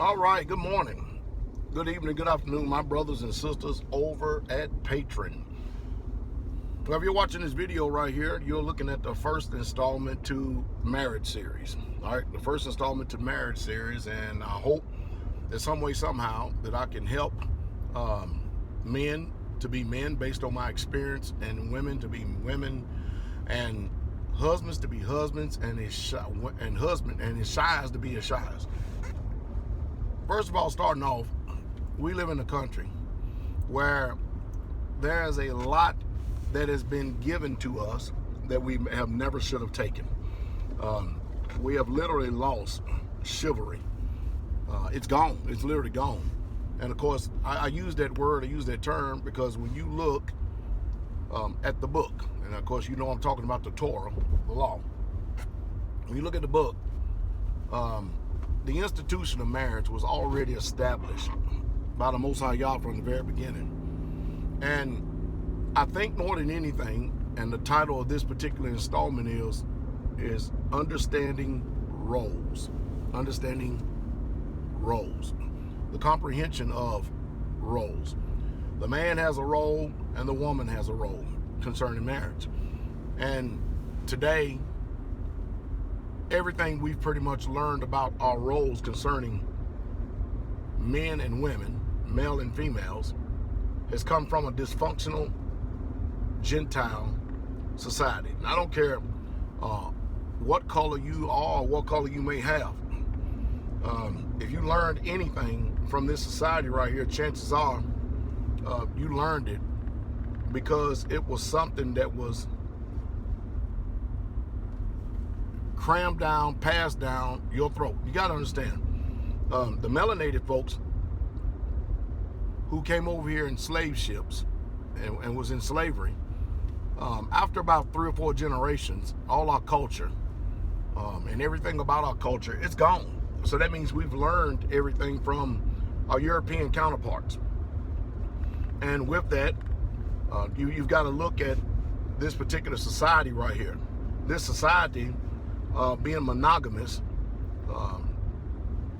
All right, good morning, good evening, good afternoon, my brothers and sisters over at Patreon. Well, if you're watching this video right here, you're looking at the first installment to Marriage Series. All right, the first installment to Marriage Series, and I hope that some way, somehow, that I can help men to be men based on my experience, and women to be women, and husbands to be husbands, and his shies to be his shies. First of all, starting off, we live in a country where there's a lot that has been given to us that we have never should have taken. We have literally lost chivalry. It's gone. It's literally gone. And of course, I use that word, I use that term, because when you look at the book, and of course, you know I'm talking about the Torah, the law. When you look at the book, the institution of marriage was already established by the Most High Yah from the very beginning. And I think more than anything, and the title of this particular installment is Understanding Roles. Understanding roles. The comprehension of roles. The man has a role and the woman has a role concerning marriage. And today, everything we've pretty much learned about our roles concerning men and women, male and females, has come from a dysfunctional Gentile society. And I don't care what color you are or what color you may have. If you learned anything from this society right here, chances are you learned it because it was something that was crammed down, passed down your throat. You got to understand, the melanated folks who came over here in slave ships and was in slavery, after about 3 or 4 generations, all our culture and everything about our culture, it's gone. So that means we've learned everything from our European counterparts. And with that, you've got to look at this particular society right here. This society being monogamous,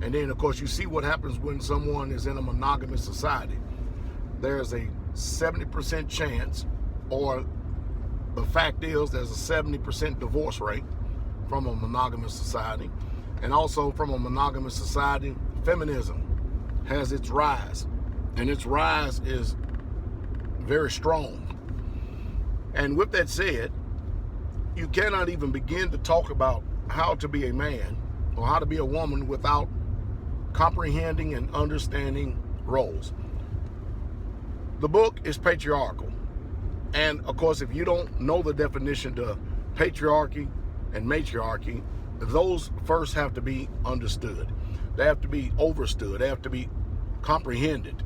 and then of course you see what happens when someone is in a monogamous society. There's a 70% chance, or the fact is there's a 70% divorce rate from a monogamous society. And also from a monogamous society, feminism has its rise, and its rise is very strong. And with that said, you cannot even begin to talk about how to be a man or how to be a woman without comprehending and understanding roles. The book is patriarchal. And of course, if you don't know the definition to patriarchy and matriarchy, those first have to be understood. They have to be overstood. They have to be comprehended.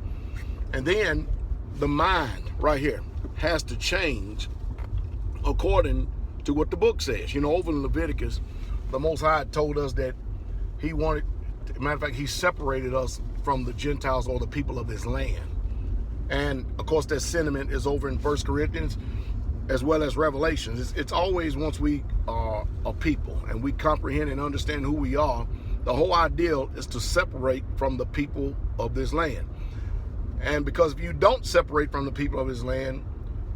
And then the mind right here has to change according to what the book says. You know, over in Leviticus, the Most High told us that he wanted, matter of fact, he separated us from the Gentiles or the people of his land. And of course, that sentiment is over in 1 Corinthians as well as Revelations. It's always, once we are a people and we comprehend and understand who we are, the whole ideal is to separate from the people of this land. And because if you don't separate from the people of his land,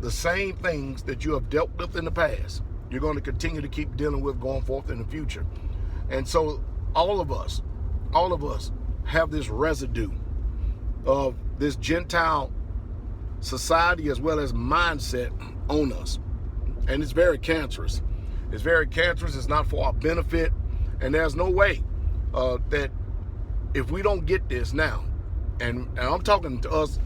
the same things that you have dealt with in the past, you're going to continue to keep dealing with going forth in the future. And so all of us have this residue of this Gentile society as well as mindset on us. And it's very cancerous. It's very cancerous. It's not for our benefit. And there's no way that if we don't get this now, and I'm talking to us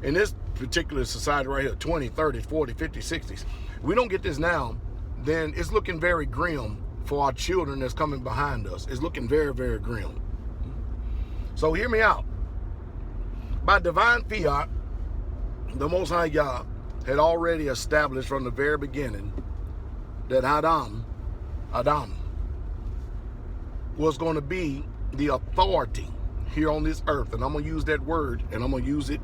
in this particular society right here, 20, 30, 40, 50, 60s, if we don't get this now, then it's looking very grim for our children that's coming behind us. It's looking very, very grim. So hear me out. By divine fiat, the Most High Yah had already established from the very beginning that Adam was going to be the authority here on this earth. And I'm going to use that word, and I'm going to use it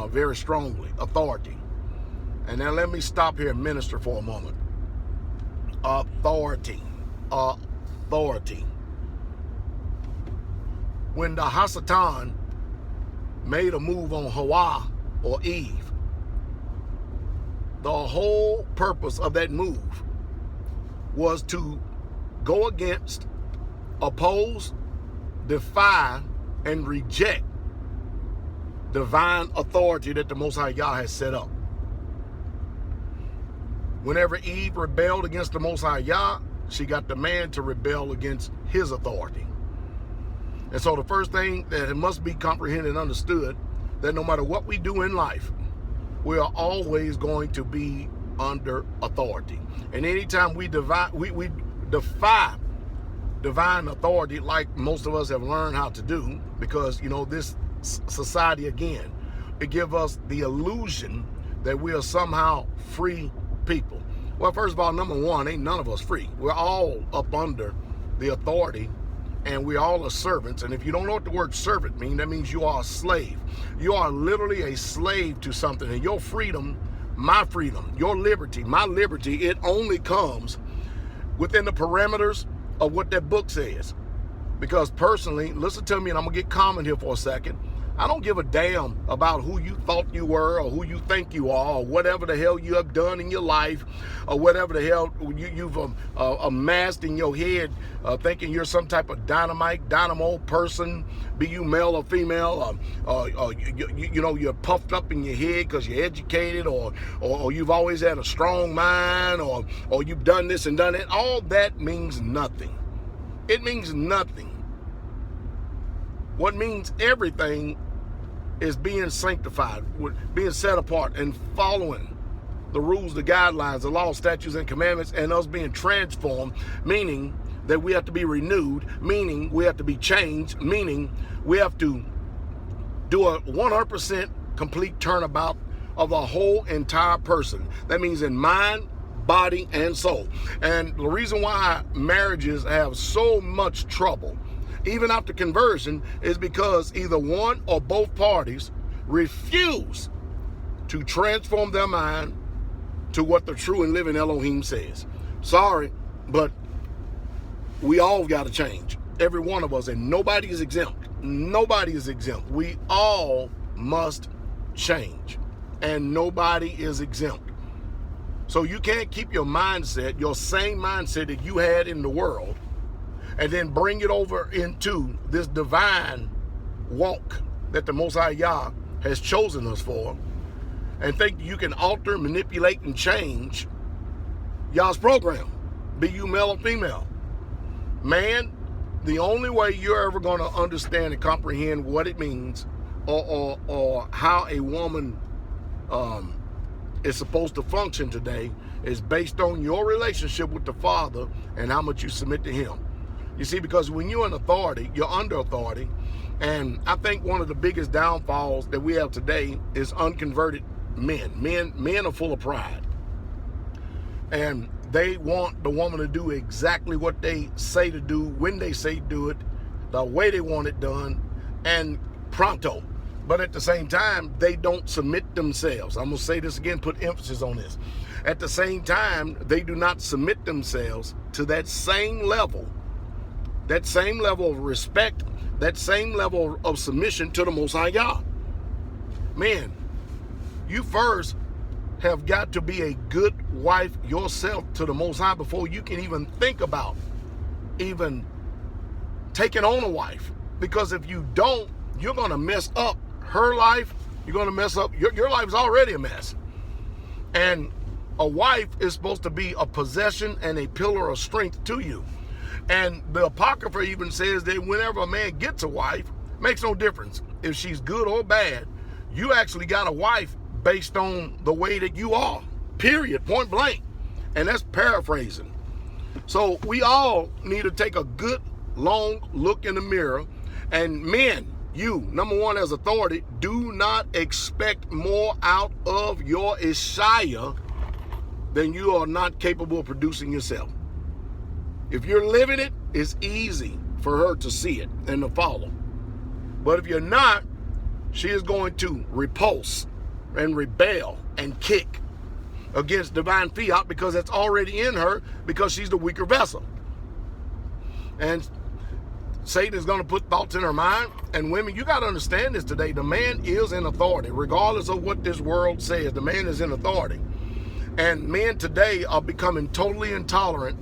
very strongly, authority. And now let me stop here and minister for a moment. Authority. when the Hasatan made a move on Hawa or Eve, the whole purpose of that move was to go against, oppose, defy, and reject divine authority that the Most High Yah has set up. Whenever Eve rebelled against the Most High Yah, she got the man to rebel against his authority. And so the first thing that it must be comprehended and understood, that no matter what we do in life, we are always going to be under authority. And anytime we defy divine authority, like most of us have learned how to do, because, you know, this society, again, it gives us the illusion that we are somehow free people. Well, first of all, number one, ain't none of us free. We're all up under the authority, and we all are servants. And if you don't know what the word servant means, that means you are a slave. You are literally a slave to something. And your freedom, my freedom, your liberty, my liberty, it only comes within the parameters of what that book says. Because personally, listen to me, and I'm going to get common here for a second. I don't give a damn about who you thought you were or who you think you are or whatever the hell you have done in your life or whatever the hell you've amassed in your head, thinking you're some type of dynamo person, be you male or female, you know, you're puffed up in your head because you're educated or you've always had a strong mind or you've done this and done that. All that means nothing. It means nothing. What means everything is being sanctified, being set apart, and following the rules, the guidelines, the laws, statutes, and commandments, and us being transformed, meaning that we have to be renewed, meaning we have to be changed, meaning we have to do a 100% complete turnabout of the whole entire person. That means in mind, body, and soul. And the reason why marriages have so much trouble, even after conversion, is because either one or both parties refuse to transform their mind to what the true and living Elohim says. Sorry, but we all got to change. Every one of us, and nobody is exempt. Nobody is exempt. We all must change, and nobody is exempt. So you can't keep your mindset, your same mindset that you had in the world, and then bring it over into this divine walk that the Most High Yah has chosen us for, and think you can alter, manipulate, and change Yah's program, be you male or female. Man, the only way you're ever going to understand and comprehend what it means or how a woman is supposed to function today is based on your relationship with the Father and how much you submit to Him. You see, because when you're in authority, you're under authority. And I think one of the biggest downfalls that we have today is unconverted men. Men are full of pride. And they want the woman to do exactly what they say to do, when they say do it, the way they want it done, and pronto. But at the same time, they don't submit themselves. I'm going to say this again, put emphasis on this. At the same time, they do not submit themselves to that same level of respect, that same level of submission to the Most High Yah. Man, you first have got to be a good wife yourself to the Most High before you can even think about even taking on a wife. Because if you don't, you're going to mess up her life. You're going to mess up, your life is already a mess. And a wife is supposed to be a possession and a pillar of strength to you. And the Apocrypha even says that whenever a man gets a wife, makes no difference if she's good or bad, you actually got a wife based on the way that you are, period, point blank. And that's paraphrasing. So we all need to take a good, long look in the mirror. And men, you, number one, as authority, do not expect more out of your Ishaya than you are not capable of producing yourself. If you're living it, it's easy for her to see it and to follow. But if you're not, she is going to repulse and rebel and kick against divine fiat because it's already in her, because she's the weaker vessel. And Satan is going to put thoughts in her mind. And women, you got to understand this today. The man is in authority, regardless of what this world says. The man is in authority. And men today are becoming totally intolerant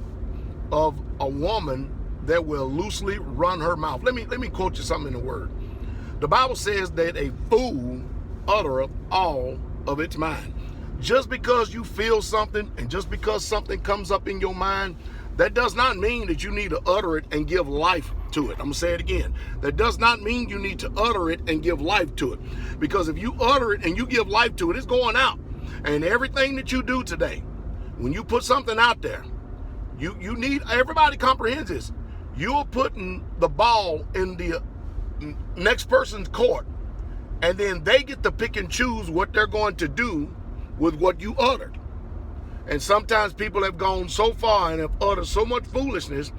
of a woman that will loosely run her mouth. Let me quote you something in the word. The Bible says that a fool uttereth all of its mind. Just because you feel something and just because something comes up in your mind, that does not mean that you need to utter it and give life to it. I'm going to say it again. That does not mean you need to utter it and give life to it. Because if you utter it and you give life to it, it's going out. And everything that you do today, when you put something out there, you need, everybody comprehends this. You're putting the ball in the next person's court, and then they get to pick and choose what they're going to do with what you uttered. And sometimes people have gone so far and have uttered so much foolishness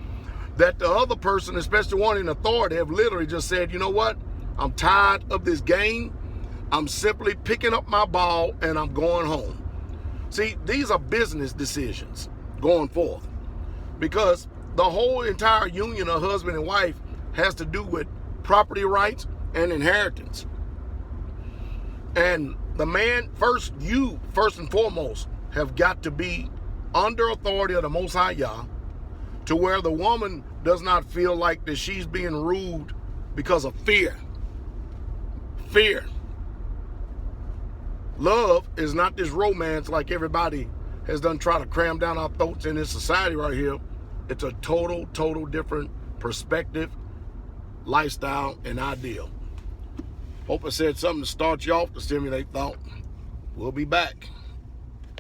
that the other person, especially one in authority, have literally just said, you know what? I'm tired of this game. I'm simply picking up my ball and I'm going home. See, these are business decisions going forth, because the whole entire union of husband and wife has to do with property rights and inheritance. And the man, first and foremost, have got to be under authority of the Most High Yah, to where the woman does not feel like that she's being ruled because of fear. Fear. Love is not this romance like everybody has done try to cram down our throats in this society right here. It's a total different perspective, lifestyle, and ideal. Hope I said something to start you off to stimulate thought. We'll be back.